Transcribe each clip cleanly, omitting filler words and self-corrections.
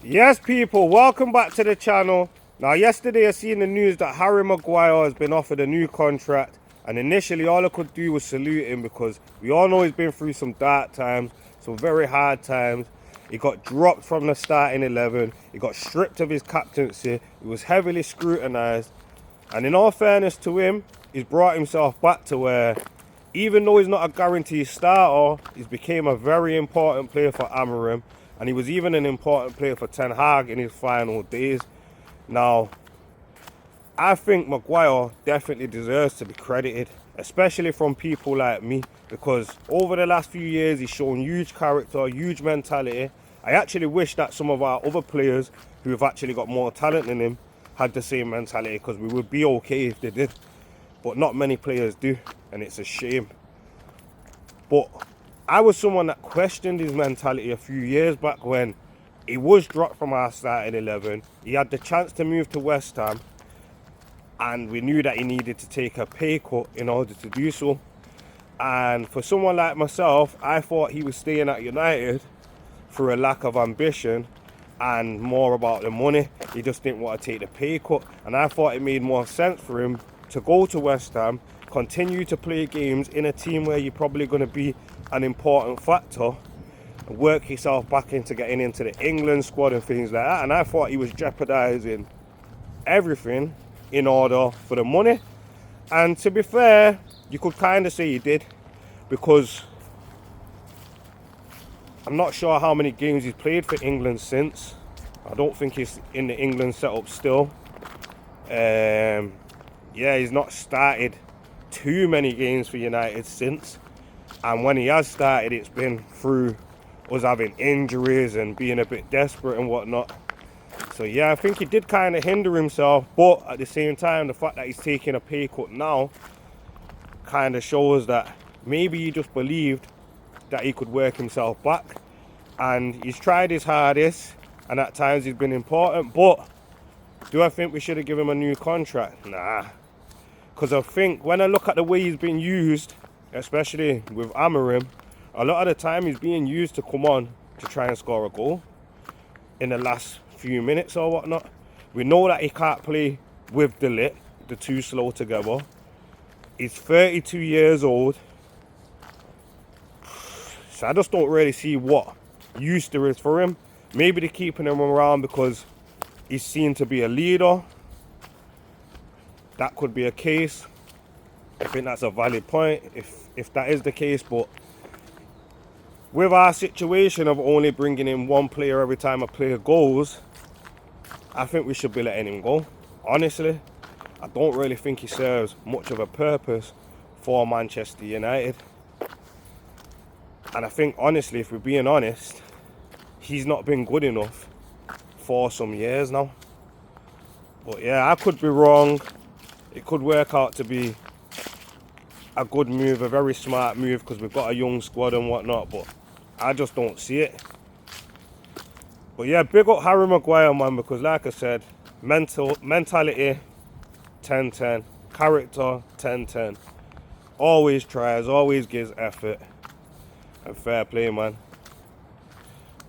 Yes, people, welcome back to the channel. Now, yesterday I seen the news that Harry Maguire has been offered a new contract, and initially all I could do was salute him because we all know he's been through some dark times, some very hard times. He got dropped from the starting 11, he got stripped of his captaincy, he was heavily scrutinised, and in all fairness to him, he's brought himself back to where, even though he's not a guaranteed starter, he's became a very important player for Amorim, and he was even an important player for Ten Hag in his final days. Now, I think Maguire definitely deserves to be credited, especially from people like me, because over the last few years he's shown huge character, huge mentality. I actually wish that some of our other players who have actually got more talent than him had the same mentality, because we would be okay if they did. But not many players do, and it's a shame. But I was someone that questioned his mentality a few years back when he was dropped from our starting 11. He had the chance to move to West Ham, and we knew that he needed to take a pay cut in order to do so. And for someone like myself, I thought he was staying at United for a lack of ambition and more about the money. He just didn't want to take the pay cut, and I thought it made more sense for him to go to West Ham, continue to play games in a team where you're probably going to be an important factor, and work yourself back into getting into the England squad and things like that. And I thought he was jeopardising everything in order for the money. And to be fair, you could kind of say he did, because I'm not sure how many games he's played for England since. I don't think he's in the England setup still. Yeah, he's not started too many games for United since. And when he has started, it's been through us having injuries and being a bit desperate and whatnot. So yeah, I think he did kind of hinder himself, but at the same time, the fact that he's taking a pay cut now kind of shows that maybe he just believed that he could work himself back. And he's tried his hardest, and at times he's been important. But do I think we should have given him a new contract? Nah. Because I think when I look at the way he's been used, especially with Amorim, a lot of the time he's being used to come on to try and score a goal in the last few minutes or whatnot. We know that he can't play with De Ligt, the two slow together. He's 32 years old. So I just don't really see what use there is for him. Maybe they're keeping him around because he's seen to be a leader. That could be a case. I think that's a valid point if that is the case. But with our situation of only bringing in one player every time a player goes, I think we should be letting him go. Honestly, I don't really think he serves much of a purpose for Manchester United. And I think, honestly, if we're being honest, he's not been good enough for some years now. But yeah, I could be wrong. It could work out to be a good move, a very smart move, because we've got a young squad and whatnot, but I just don't see it. But yeah, big up Harry Maguire, man, because like I said, mentality 10-10, character 10-10. Always tries, always gives effort, and fair play, man.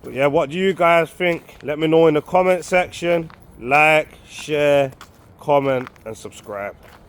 But yeah, what do you guys think? Let me know in the comment section. Like, share, comment, and subscribe.